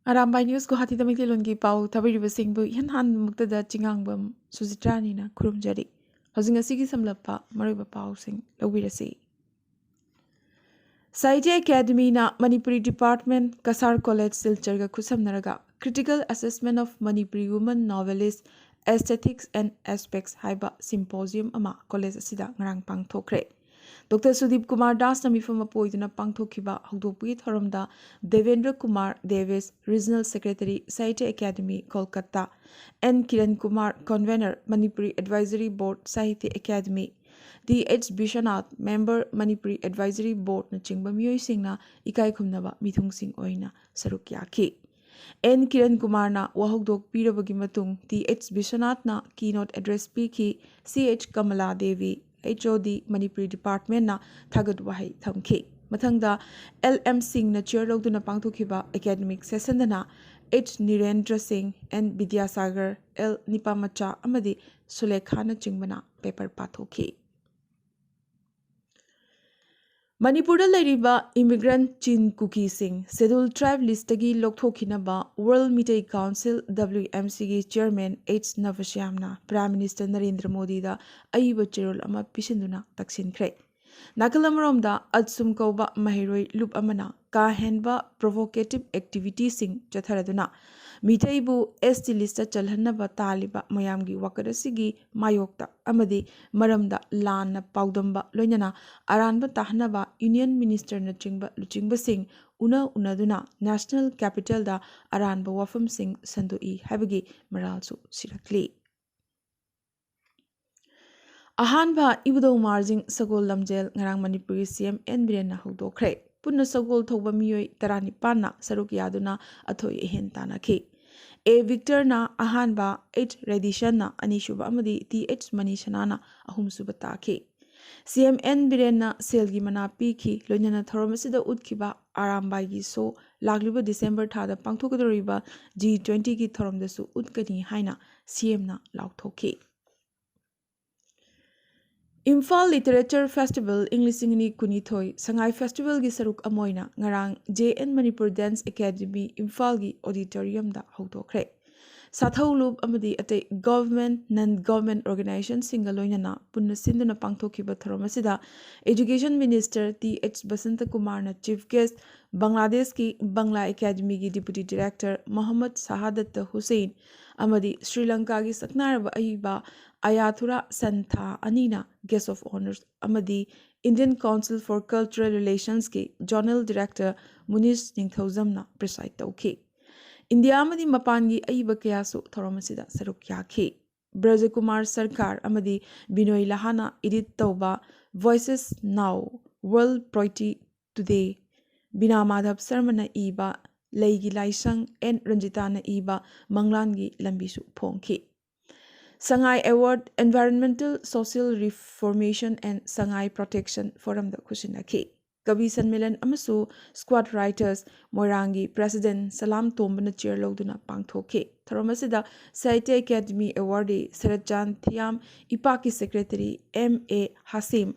Arambai News Guwahati Tamilongi Pau Tabiri Singbu Han Muktada Chingangbam Suzitrani na Kurumjari. Housing a Sigi Samlapa Mariba Pau Sing Lawirasi. Saiti Academy na Manipuri Department Kasar College Silcharga Kusam Naraga Critical Assessment of Manipuri Women Novelists Aesthetics and Aspects Haiba Symposium Ama College Asida Ngarang Pang Thokre. Dr. Sudip Kumar Das na mifam apoiduna pangthokhiba hogdokpui thoramda Devendra Kumar Davis Regional Secretary Saiti Academy Kolkata N Kiran Kumar Convener Manipuri Advisory Board Sahitya Academy D.H. Bishanath Member Manipuri Advisory Board na chingba miyoi singna ikai khumnaba mithung sing oina saruk yakhi N Kiran Kumar na wahogdok pirabagi matung D.H. Bishanath na keynote address piki C.H. Kamala Devi HOD Manipuri Department na Thagat Wahi Thamki. Mathangda LM Singh na chair logduna pangthokhiba academic session dana H Nirendra Singh N Vidyasagar L Nipamacha amadi Sulekha na chingbana paper pathokhi. Manipur Lariba Immigrant Chin Kuki Singh Scheduled Tribe Listagi Lokthokinaba World Meeting Council WMC Chairman H Navashyamna Prime Minister Narendra Modi da Aiba Chirul Ama Pishinduna Taksin Kre. Nakalamromda Adsum Kauba Mahiroi Loop Amana Ka Henba Provocative Activity Sing Chatharaduna Mitaibu ST Lista Chalhanaba Taliba Mayamgi Wakarasigi Mayokta Amadi Maramda Lana Paudamba Loyana Aranba Tahnaba Union Minister na Luchingba Singh Unaduna National Capital da Aranba Wafam Singh Sandui Habigi Maralsu Sirakli Ahanba Ibudo Marjing Sagol Lamjel Ngarang Manipuri CM N Birena Hudokre Punna Sagol Thoba Miyoi Tarani Pana Saruk Yaduna Athoy Hentana Ki A Victor na Ahanba H Redishan na Anishuba Amadi TH Manishanana Ahumsuba Ki CMN Birena Selgi Mana Piki Lonana Thoromasida Utkiba Arambai gi so Lagliba December Thada Pangthokadoriba G20 ki Thoromdasu Utkani Haina CM na Lauthoki Imphal Literature Festival English Ingni Kunithoi Sangai Festival gi Saruk Amoina Ngarang JN Manipur Dance Academy Imphal gi Auditorium da Hotokre Sathau Amadi Ate Government Non-Government Organization Singaloinana Punna Sinduna Pangthokiba Thoromasida Education Minister T.H. Basanta Kumar na Chief Guest Bangladesh ki Bangla Academy ki Deputy Director Muhammad Sahadat Hussein Amadi Sri Lanka ki Saknaraba Aiba Ayathura Santha Anina Guest of Honors Amadi Indian Council for Cultural Relations ki Journal Director Munish Ningthauzamna preside tauki India amadi mapangi aiba kayasu thoromasida saruk yakhi Brajakumar Sarkar amadi Binoy Lahana edit tauba Voices Now World Poetry Today Bina Madhav Sarmana iba Leigi Laisang N Ranjitana iba Manglangi Lambisu Pongki Sangai Award Environmental Social Reformation and Sangai Protection Forum da Kushinaki Kabi Sanmilan Amasu Squad Writers Moirangi President Salam Tombana Chair Loduna Pangthoke Thoromasida Saite Academy Awardee Sarajan Thiam Ipaki Secretary M.A. Hasim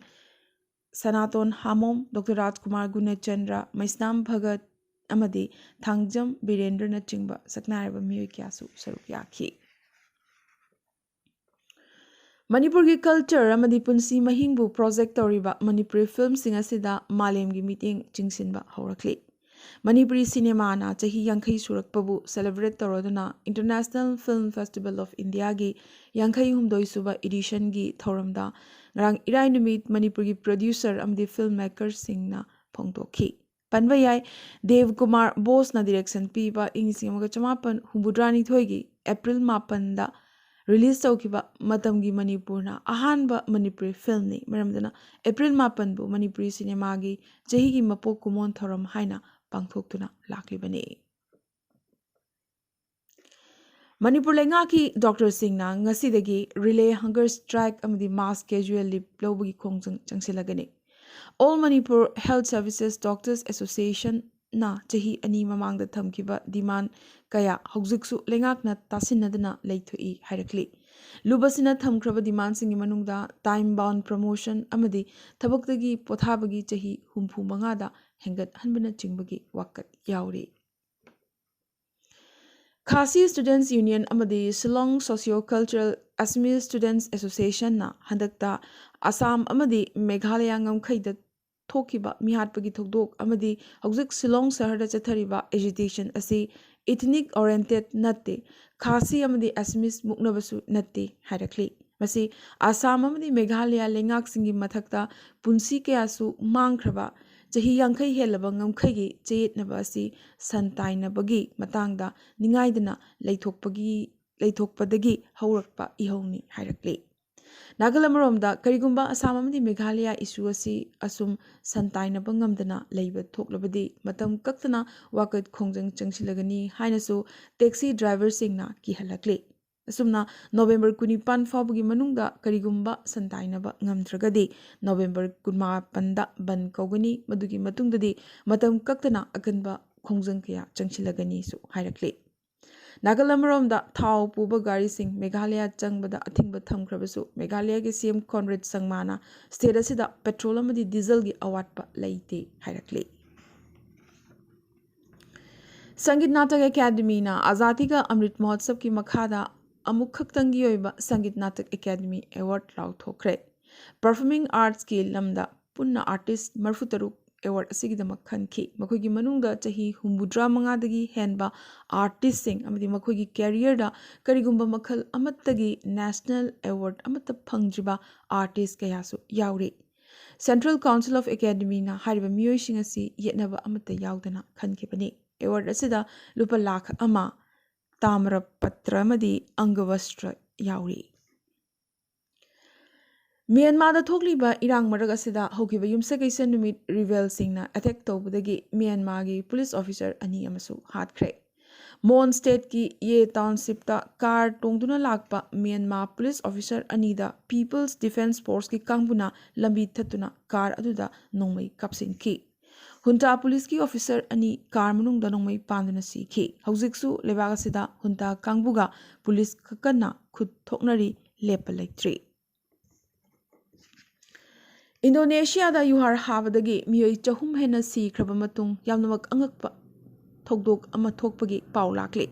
Sanaton Hamom Dr. Rajkumar Gunachandra Maisnam Bhagat Amadi Thangjam Birendra Nachingba Saknaraba Miyoi Kyasu Saruk Yakhi Manipur ki culture amadi punsi mahingbu project toriba Manipuri film sing asida malemgi meeting chingsinba horakli Manipuri cinema na chahi yankhai surakpabu celebrate toroduna International Film Festival of India gi yankhai humdoi suba edition gi thoramda ngarang irai numit Manipur ki producer amadi filmmaker singna phongtokhi Panbayai Dev Kumar Bose na direction piba ingisingamaga chamapan humbudrani thoigi April 8 da Release taukiba matamgi Manipurna ahanba Manipuri film ni maramdana April 8 bu Manipuri cinema gi chahi gi mapok kumon thoram haina pangthoktuna laklibani Manipur lenga ki Dr. Singh na ngasidagi relay hunger strike amadi mass casual leave lobagi khongjang changsilagani All Manipur Health Services Doctors Association na chahi ani mamangda thamkiba demand kaya hojiksu lengakna tasinadana leithoi hairakli lubasina thamkraba demand singi manungda time bound promotion amadi thabaktagi pothabagi chahi 35 da hengat hanbana chingbagi wakat yauri Khasi Students Union amadi Shillong Socio-Cultural Assamese Students Association na handakta Assam amadi Meghalaya ngamkhaida thokiba mihatpagi thokdok amadi hauzik Shillong saharda chathariba agitation asi ethnic oriented natte Khasi amadi Assamese muknabasu natte hairakli masi Assam amadi Meghalaya lengak singi mathakta punsi kayasu mangkhraba chahi yankhai helaba ngamkhai cheyetnaba asi santainabagi matangda ningaidana leithokpadagi haurakpa ihongni hairakli Nagalamromda karigumba Assam amadi Meghalaya issue asi asum santainaba ngamdana leiba thoklabadi matam kaktana wakat khongjang changsilagani hainasu taxi driver singna kihalakli asumna November 25 fawbagi manungda karigumba santainaba ngamdragadi November 18da ban kaugani madugi matungdadi matam kaktana akanba khongjang kaya changsilagani su hairakli Nagalamromda thau puba gari sing Meghalaya changbada athingba thamkrabasu Meghalaya gi CM Conrad Sangmana state asida petrol amadi diesel gi awatpa leite hairakli Sangit Natak Academy na Azadi ka Amrit Mahotsav ki makhada amuk khaktangi oiba Sangit Natak Academy Award rau thokre Performing Arts ki lamda punna artist marfutaruk award asigidama khanki makhoigi manungda chahi humbudra mangadagi henba artist sing amadi makhoigi career da karigumba makhal amattagi national award amatta phangjiba artist kayasu yauri Central Council of Academy na hariba miyoi sing asi yetnaba amatta yaudana khankibani award asida lupa lakh ama tamra patra amadi angavastra yauri Myanmar da thokliba irang marag asida hokiba yumsakaisan numit rebel singna attack tawbudagi Myanmar gi police officer ani amasu hatkre Mon state ki ye township ta car tongduna lakpa Myanmar police officer ani da People's Defense Force ki kangbuna lambi thatuna car aduda nongmai kapsinki Hunta police ki officer ani car manungda nongmai panduna sikhi haujiksu lebaga sida hunta kangbuga police kakana khut thoknari lepalaitri Indonesia da yuhar habadagi miyoi chahum hena si krabamatung yamnamak angakpa thokdok ama thokpagi paulakli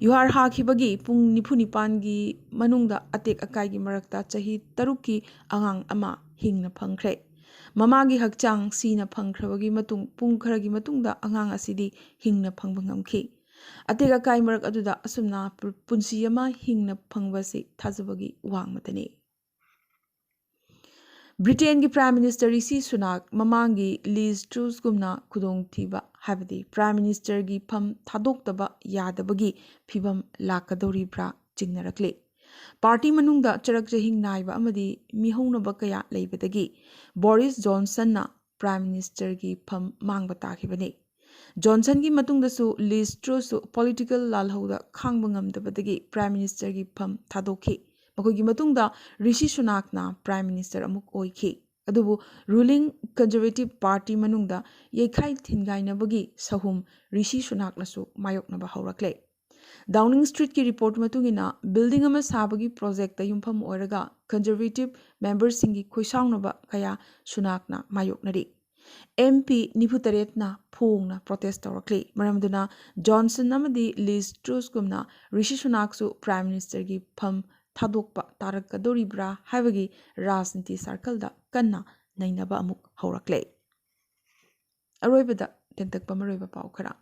yuhar hakhibagi pung nipunipangi manungda atek akai gi marakta chahi taruki angang ama hingna phangkhre mamagi hakchang sina phangkhrabagi matung pung kharagi matungda angang asidi hingna phangbangamkhi atek akai marak aduda asumna punsi ama hingna phangbasi thajabagi wangmatani Britain ki Prime Minister Rishi Sunak mamangi Liz Truss gumna kudong thiba habadi Prime Minister gi pham thadokdaba yadabagi phibam lakadoribra chingnarakle Party manungda charak jahing naiba amadi mihounaba kaya leibadagi Boris Johnson na Prime Minister gi pham mangba takhibani Johnson gi matungdasu Liz Truss political lalhauda khangba ngamdabadagi Prime Minister gi pham thadokhi Makogi matungda Rishi Sunak na Prime Minister amuk oikhi adubu ruling Conservative Party manungda yekhai thingainabagi sahum Rishi Sunak nasu mayoknaba haurakle Downing Street ki report matungina building ama sabagi project ta yumpham oiraga Conservative members singi khoisaunaba kaya Sunak na mayoknari MP Niputaret na phongna protest tawrakle maramduna Johnson amadi Liz Truss gumna Rishi Sunak su Prime Minister gi pham thadokpa tarakadoribra haibagi rajniti circle da kanna nainaba amuk haurakle aroibada tentakpa maroiba pau khara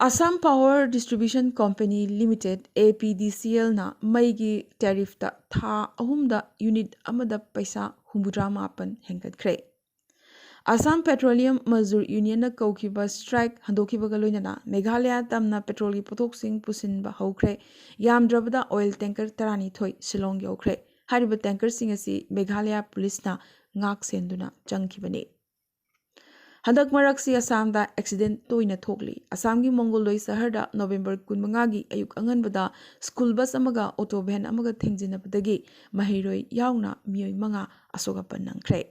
Assam Power Distribution Company Limited APDCL na maigi tariff ta tha ahumda unit amada paisa humbudra mapan hengkatkre Assam Petroleum Mazur Union na kaukiba strike handokibaga loinana Meghalaya tamna petrol gi pothok sing pusinba haukhre yamdrabada oil tanker tarani thoi Shillong yaukre hariba tanker sing asi Meghalaya police na ngak senduna changkhibani Handak marak si Assam da accident toina thokli Assam gi Mongoloi sahar da November 15 gi ayuk anganbada school bus amaga auto van amaga thengjinabadagi mahiroi yauna miyoi manga asogapan nangkhre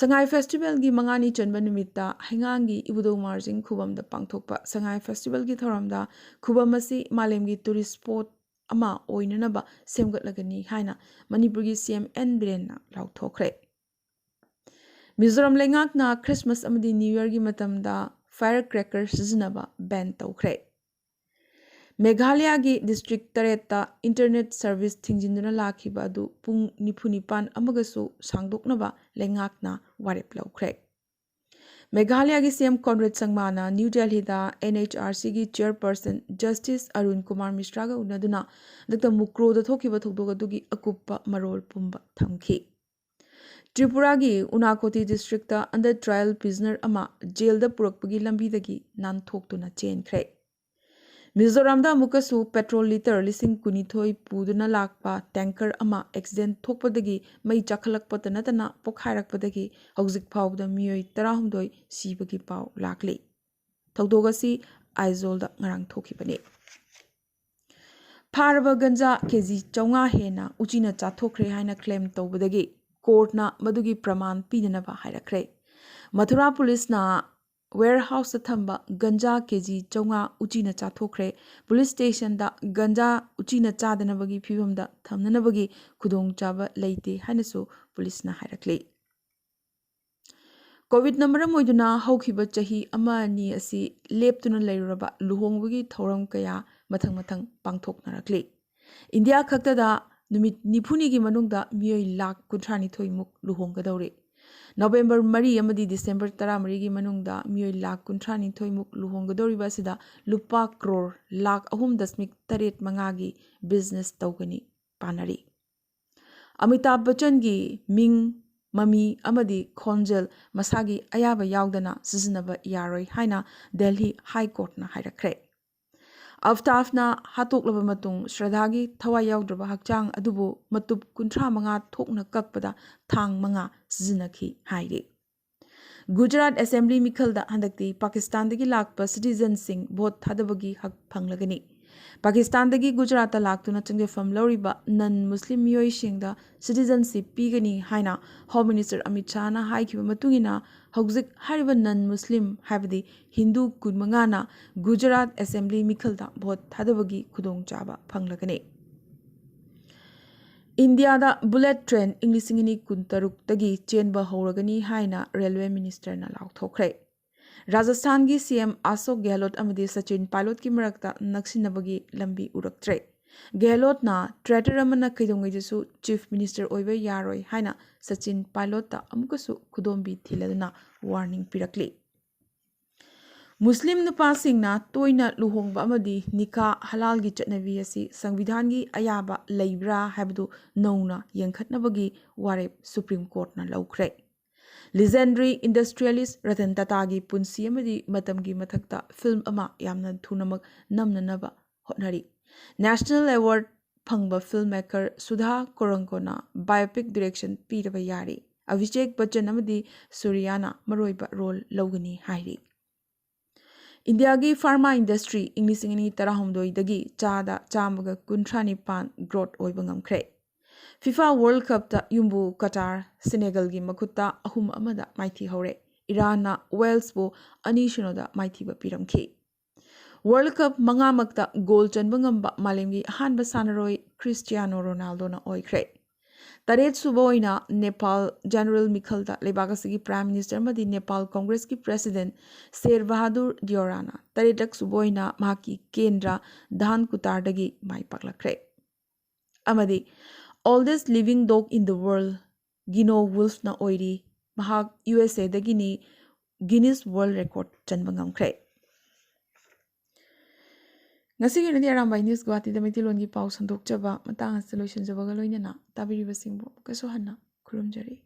Sangai Festival gi mangani chanba numita hangangi ibudo marjing khubam da pangthokpa Sangai Festival gi thoramda khubam asi malem gi tourist spot ama oinanaba semgatlagani haina Manipur gi CM N Biren na lauthokre Mizoram lengak na Christmas amadi New Year gi matamda fire cracker ꯁꯤꯖꯤꯟꯅꯕ van ꯇꯧꯈ꯭ꯔꯦ꯫ ꯃꯦꯘꯥꯂꯌꯥꯒꯤ district 8ꯇ internet service ꯊꯤꯡꯖꯤꯟꯗꯨꯅ ꯂꯥꯛꯈꯤꯕ ꯑꯗꯨ ꯄꯨꯡ 49 ꯑꯃꯒꯁꯨ ꯁꯥꯡꯗꯣꯛꯅꯕ ꯂꯩꯉꯥꯛꯅ ꯋꯥꯔꯦꯞ ꯂꯧꯈ꯭ꯔꯦ꯫ ꯃꯦꯘꯥꯂꯌꯥꯒꯤ CM ꯀꯣꯟꯔꯦꯗ ꯁꯪꯃꯥꯅ new ꯗꯦꯜꯍꯤꯗ NHRCꯒꯤ ꯆꯦꯌꯔꯄꯔꯁꯟ justice Arun Kumar ꯃꯤꯁ꯭ꯔꯥꯒ ꯎꯅꯗꯨꯅ ꯗꯛꯇ ꯃꯨꯀ꯭ꯔꯣꯗ ꯊꯣꯛꯈꯤꯕ ꯊꯧꯗꯣꯛ ꯑꯗꯨꯒꯤ ꯑꯀꯨꯞꯄ ꯃꯔꯣꯜ ꯄꯨꯝꯕ ꯊꯝꯈꯤ꯫ ꯇ꯭ꯔꯤꯄꯨꯔꯥꯒꯤ ꯎꯅꯥꯀꯣꯇꯤ ꯗꯤꯁꯇ꯭ꯔꯤꯛꯇ ꯑꯟꯗꯔ ꯇ꯭ꯔꯥꯌꯦꯜ ꯄ꯭ꯔꯤꯖꯅꯔ ꯑꯃ ꯖꯦꯜꯗ ꯄꯨꯔꯛꯄꯒꯤ ꯂꯝꯕꯤꯗꯒꯤ ꯅꯥꯟꯊꯣꯛꯇꯨꯅ ꯆꯦꯟꯈ꯭ꯔꯦ꯫ ꯃꯤꯖꯣꯔꯥꯝꯗ ꯑꯃꯨꯛꯀꯁꯨ ꯄꯦꯇ꯭ꯔꯣꯜ ꯂꯤꯇꯔ 19,000 ꯄꯨꯗꯨꯅ ꯂꯥꯛꯄ ꯇꯦꯡꯀꯔ ꯑꯃ ꯑꯦꯛꯁꯤꯗꯦꯟꯠ ꯊꯣꯛꯄꯗꯒꯤ ꯃꯩ ꯆꯥꯛꯈꯠꯂꯛꯄꯇ ꯅꯠꯇꯅ ꯄꯣꯈꯥꯏꯔꯛꯄꯗꯒꯤ ꯍꯧꯖꯤꯛ ꯐꯥꯎꯕꯗ ꯃꯤꯑꯣꯏ 19 ꯁꯤꯕꯒꯤ ꯄꯥꯎ ꯂꯥꯛꯂꯤ꯫ ꯊꯧꯗꯣꯛ ꯑꯁꯤ ꯑꯥꯏꯖꯣꯜꯗ ꯉꯔꯥꯡ ꯊꯣꯛꯈꯤꯕꯅꯤ꯫ ꯐꯥꯔꯕ ꯒꯟꯖꯥ ꯀꯦꯖꯤ 500 ꯍꯦꯟꯅ ꯎꯆꯤꯅ ꯆꯥꯊꯣꯛꯈ꯭ꯔꯦ ꯍꯥꯏꯅ ꯀ꯭ꯂꯦꯝ ꯇꯧꯕꯗꯒꯤ ꯀꯣꯔꯠꯅ ꯃꯗꯨꯒꯤ ꯄ꯭ꯔꯃꯥꯟ ꯄꯤꯅꯅꯕ ꯍꯥꯏꯔꯛꯈ꯭ꯔꯦ꯫ ꯃꯊꯨꯔꯥ ꯄꯨꯂꯤꯁꯅ ꯋꯦꯌꯔꯍꯥꯎꯁꯇ ꯊꯝꯕ ꯒꯟꯖꯥ ꯀꯦꯖꯤ 500 ꯎꯆꯤꯅ ꯆꯥꯊꯣꯛꯈ꯭ꯔꯦ꯫ ꯄꯨꯂꯤꯁ ꯁ꯭ꯇꯦꯁꯟꯗ ꯒꯟꯖꯥ ꯎꯆꯤꯅ ꯆꯥꯗꯅꯕꯒꯤ ꯐꯤꯚꯝꯗ ꯊꯝꯅꯅꯕꯒꯤ ꯈꯨꯗꯣꯡꯆꯥꯕ ꯂꯩꯇꯦ ꯍꯥꯏꯅꯁꯨ ꯄꯨꯂꯤꯁꯅ ꯍꯥꯏꯔꯛꯂꯤ꯫ ꯀꯣꯚꯤꯗꯅ ꯃꯔꯝ ꯑꯣꯏꯗꯨꯅ ꯍꯧꯈꯤꯕ ꯆꯍꯤ 1-2 ꯑꯁꯤ ꯂꯦꯞꯇꯨꯅ ꯂꯩꯔꯨꯔꯕ ꯂꯨꯍꯣꯡꯕꯒꯤ ꯊꯧꯔꯝ ꯀꯌꯥ ꯃꯊꯪ ꯄꯥꯡꯊꯣꯛꯅꯔꯛꯂꯤ꯫ ꯏꯟꯗꯤꯌꯥ ꯈꯛꯇꯗ ꯅꯨꯃꯤꯠ 90ꯅꯤꯒꯤ ꯃꯅꯨꯡꯗ ꯃꯤꯑꯣꯏ ꯂꯥꯈ 32 ꯃꯨꯛ ꯂꯨꯍꯣꯡꯒꯗꯧꯔꯤ꯫ ꯅꯕꯦꯝꯕꯔ 4 ꯑꯃꯗꯤ ꯗꯤꯁꯦꯝꯕꯔ 14ꯒꯤ ꯃꯅꯨꯡꯗ ꯃꯤꯑꯣꯏ ꯂꯥꯈ 32 ꯃꯨꯛ ꯂꯨꯍꯣꯡꯒꯗꯧꯔꯤꯕ ꯑꯁꯤꯗ ꯂꯨꯄꯥ ꯀ꯭ꯔꯣꯔ ꯂꯥꯈ 3.85ꯒꯤ ꯕꯤꯖꯤꯅꯦꯁ ꯇꯧꯒꯅꯤ ꯄꯥꯅꯔꯤ꯫ ꯑꯃꯤꯇꯥꯚ ꯕꯆꯟꯒꯤ ꯃꯤꯡ, ꯃꯃꯤ ꯑꯃꯗꯤ ꯈꯣꯟꯖꯦꯜ ꯃꯁꯥꯒꯤ ꯑꯌꯥꯕ ꯌꯥꯎꯗꯅ ꯁꯤꯖꯤꯟꯅꯕ ꯌꯥꯔꯣꯏ ꯍꯥꯏꯅ ꯗꯦꯜꯍꯤ ꯍꯥꯏ ꯀꯣꯔꯠꯅ ꯍꯥꯏꯔꯛꯈ꯭ꯔꯦ꯫ ꯑꯐꯇꯥꯕꯅ ꯍꯥꯠꯇꯣꯛꯂꯕ ꯃꯇꯨꯡ ꯁ꯭ꯔꯙꯥꯒꯤ ꯊꯋꯥꯏ ꯌꯥꯎꯗ꯭ꯔꯕ ꯍꯛꯆꯥꯡ ꯑꯗꯨꯕꯨ ꯃꯇꯨꯞ 35 ꯊꯣꯛꯅ ꯀꯛꯄꯗ ꯊꯥꯡ 5 ꯁꯤꯖꯤꯟꯅꯈꯤ ꯍꯥꯏꯔꯤ꯫ ꯒꯨꯖꯔꯥꯠ ꯑꯦꯁꯦꯝꯕ꯭ꯂꯤ ꯃꯤꯈꯜꯗ ꯍꯟꯗꯛꯇꯤ ꯄꯥꯀꯤꯁꯇꯥꯟꯗꯒꯤ ꯂꯥꯛꯄ ꯁꯤꯇꯤꯖꯟꯁꯤꯡ ꯚꯣꯠ ꯊꯥꯗꯕꯒꯤ ꯍꯛ ꯐꯪꯂꯒꯅꯤ꯫ ꯄꯥꯀꯤꯁꯇꯥꯟꯗꯒꯤ ꯒꯨꯖꯔꯥꯠꯇ ꯂꯥꯛꯇꯨꯅ ꯆꯪꯖꯐꯝ ꯂꯧꯔꯤꯕ ꯅꯟ ꯃꯨꯁꯂꯤꯝ ꯃꯤꯑꯣꯏꯁꯤꯡꯗ ꯁꯤꯇꯤꯖꯟꯁꯤꯞ ꯄꯤꯒꯅꯤ ꯍꯥꯏꯅ ꯍꯣꯝ ꯃꯤꯅꯤꯁꯇꯔ ꯑꯃꯤꯠ ꯁꯥꯍꯅ ꯍꯥꯏꯈꯤꯕ ꯃꯇꯨꯡꯏꯟꯅ ꯍꯧꯖꯤꯛ ꯍꯥꯏꯔꯤꯕ ꯅꯟ ꯃꯨꯁꯂꯤꯝ ꯍꯥꯏꯕꯗꯤ ꯍꯤꯟꯗꯨ 15ꯅ ꯒꯨꯖꯔꯥꯠ ꯑꯦꯁꯦꯝꯕ꯭ꯂꯤ ꯃꯤꯈꯜꯗ ꯚꯣꯠ ꯊꯥꯗꯕꯒꯤ ꯈꯨꯗꯣꯡꯆꯥꯕ ꯐꯪꯂꯒꯅꯤ꯫ ꯏꯟꯗꯤꯌꯥꯗ ꯕꯨꯂꯦꯠ ꯇ꯭ꯔꯦꯟ 2026ꯇꯒꯤ ꯆꯦꯟꯕ ꯍꯧꯔꯒꯅꯤ ꯍꯥꯏꯅ ꯔꯦꯜꯋꯦ ꯃꯤꯅꯤꯁꯇꯔꯅ ꯂꯥꯎꯊꯣꯛꯈ꯭ꯔꯦ꯫ ꯔꯥꯖꯁꯊꯥꯟꯒꯤ ꯁꯤꯑꯦꯝ ꯑꯁꯣꯛ ꯒꯦꯍꯂꯣꯠ ꯑꯃꯗꯤ ꯁꯆꯤꯟ ꯄꯥꯏꯂꯣꯠꯀꯤ ꯃꯔꯛꯇ ꯅꯛꯁꯤꯟꯅꯕꯒꯤ ꯂꯝꯕꯤ ꯎꯔꯛꯇ꯭ꯔꯦ꯫ ꯒꯦꯍꯂꯣꯠꯅ ꯇ꯭ꯔꯦꯇꯔ ꯑꯃꯅ ꯀꯩꯗꯧꯉꯩꯗꯁꯨ ꯆꯤꯐ ꯃꯤꯅꯤꯁꯇꯔ ꯑꯣꯏꯕ ꯌꯥꯔꯣꯏ ꯍꯥꯏꯅ ꯁꯆꯤꯟ ꯄꯥꯏꯂꯣꯠꯇ ꯑꯃꯨꯛꯀꯁꯨ ꯈꯨꯗꯣꯝꯕꯤ ꯊꯤꯜꯂꯗꯨꯅ ꯋꯥꯔꯅꯤꯡ ꯄꯤꯔꯛꯂꯤ꯫ ꯃꯨꯁꯂꯤꯝ ꯅꯨꯄꯥꯁꯤꯡꯅ ꯇꯣꯏꯅ ꯂꯨꯍꯣꯡꯕ ꯑꯃꯗꯤ ꯅꯤꯀꯥ ꯍꯂꯥꯜꯒꯤ ꯆꯠꯅꯕꯤ ꯑꯁꯤ ꯁꯪꯕꯤꯙꯥꯟꯒꯤ ꯑꯌꯥꯕ ꯂꯩꯕ꯭ꯔꯥ ꯍꯥꯏꯕꯗꯨ ꯅꯧꯅ ꯌꯦꯡꯈꯠꯅꯕꯒꯤ ꯋꯥꯔꯦꯞ ꯁꯨꯄ꯭ꯔꯤꯝ ꯀꯣꯔꯠꯅ ꯂꯧꯈ꯭ꯔꯦ꯫ ꯂꯤꯖꯦꯟꯗꯔꯤ ꯏꯟꯗꯁꯇ꯭ꯔꯤꯌꯦꯂꯤꯁꯠ ꯔꯇꯟ ꯇꯥꯇꯥꯒꯤ ꯄꯨꯟꯁꯤ ꯑꯃꯗꯤ ꯃꯇꯝꯒꯤ ꯃꯊꯛꯇ ꯐꯤꯜꯝ ꯑꯃ ꯌꯥꯝꯅ ꯊꯨꯅꯃꯛ ꯅꯝꯅꯅꯕ ꯍꯣꯠꯅꯔꯤ꯫ ꯅꯦꯁꯅꯦꯜ ꯑꯦꯋꯥꯔꯗ ꯐꯪꯕ ꯐꯤꯜꯝ ꯃꯦꯀꯔ ꯁꯨꯙꯥ ꯀꯣꯔꯪꯀꯣꯅ ꯕꯥꯏꯑꯣꯄꯤꯛ ꯗꯤꯔꯦꯛꯁꯟ ꯄꯤꯔꯕ ꯌꯥꯔꯤ꯫ ꯑꯚꯤꯖꯦꯛ ꯕꯆꯟ ꯑꯃꯗꯤ ꯁꯨꯔꯤꯌꯥꯅ ꯃꯔꯨꯑꯣꯏꯕ ꯔꯣꯜ ꯂꯧꯒꯅꯤ ꯍꯥꯏꯔꯤ꯫ ꯏꯟꯗꯤꯌꯥꯒꯤ ꯐꯥꯔꯃꯥ ꯏꯟꯗꯁꯇ꯭ꯔꯤ 2019ꯗꯒꯤ 159% ꯒ꯭ꯔꯣꯊ ꯑꯣꯏꯕ ꯉꯝꯈ꯭ꯔꯦ꯫ ꯐꯤꯐꯥ ꯋꯥꯔꯜꯗ ꯀꯞꯇ ꯌꯨꯝꯕꯨ ꯀꯇꯥꯔ ꯁꯦꯅꯦꯒꯜꯒꯤ ꯃꯈꯨꯠꯇ 3-1ꯗ ꯃꯥꯏꯊꯤꯍꯧꯔꯦ꯫ ꯏꯔꯥꯟꯅ ꯋꯦꯜꯁꯄꯨ 2-0ꯗ ꯃꯥꯏꯊꯤꯕ ꯄꯤꯔꯝꯈꯤ꯫ ꯋꯥꯔꯜꯗ ꯀꯞ 5ꯃꯛꯇ ꯒꯣꯜ ꯆꯟꯕ ꯉꯝꯕ ꯃꯥꯂꯦꯝꯒꯤ ꯑꯍꯥꯟꯕ ꯁꯥꯟꯅꯔꯣꯏ ꯀ꯭ꯔꯤꯁꯇꯤꯌꯥꯅꯣ ꯔꯣꯅꯥꯜꯗꯣꯅ ꯑꯣꯏꯈ꯭ꯔꯦ꯫ 8ꯁꯨꯕ ꯑꯣꯏꯅ ꯅꯦꯄꯥꯜ ꯖꯦꯅꯔꯦꯜ ꯃꯤꯈꯜꯗ ꯂꯩꯕꯥꯛ ꯑꯁꯤꯒꯤ ꯄ꯭ꯔꯥꯏꯝ ꯃꯤꯅꯤꯁꯇꯔ ꯑꯃꯗꯤ ꯅꯦꯄꯥꯜ ꯀꯣꯡꯒ꯭ꯔꯦꯁꯀꯤ ꯄ꯭ꯔꯦꯁꯤꯗꯦꯟꯠ ꯁꯦꯔ ꯕꯍꯥꯗꯨꯔ ꯗꯤꯑꯣꯔꯥꯅ 8ꯔꯛꯁꯨꯕ ꯑꯣꯏꯅ ꯃꯍꯥꯛꯀꯤ ꯀꯦꯟꯗ꯭ꯔ ꯙꯥꯟꯀꯨꯇꯥꯔꯗꯒꯤ ꯃꯥꯏ ꯄꯥꯛꯂꯛꯈ꯭ꯔꯦ꯫ ꯑꯃꯗꯤ ꯑꯣꯜꯗꯦꯁꯠ ꯂꯤꯚꯤꯡ ꯗꯣꯒ ꯏꯟ ꯗ ꯋꯥꯔꯜꯗ ꯒꯤꯅꯣ ꯋꯨꯜꯐꯅ ꯑꯣꯏꯔꯤ꯫ ꯃꯍꯥꯛ USAꯗꯒꯤꯅꯤ ꯒꯤꯅꯤꯁ ꯋꯥꯔꯜꯗ ꯔꯦꯀꯣꯔꯗ ꯆꯟꯕ ꯉꯝꯈ꯭ꯔꯦ꯫ ꯉꯁꯤꯒꯤ ꯑꯣꯏꯅꯗꯤ ꯑꯔꯥꯝꯕꯥꯏ ꯅ꯭ꯌꯨꯁ ꯒꯨꯋꯥꯍꯥꯇꯤꯗ ꯃꯩꯇꯩꯂꯣꯟꯒꯤ ꯄꯥꯎ ꯁꯟꯗꯣꯛꯆꯕ ꯃꯇꯥꯡ ꯑꯁꯤꯗ ꯂꯣꯏꯁꯤꯟꯖꯕꯒ ꯂꯣꯏꯅꯅ ꯇꯥꯕꯤꯔꯤꯕꯁꯤꯡꯕꯨ ꯑꯃꯨꯛꯀꯁꯨ ꯍꯟꯅ ꯈꯨꯔꯨꯝꯖꯔꯤ꯫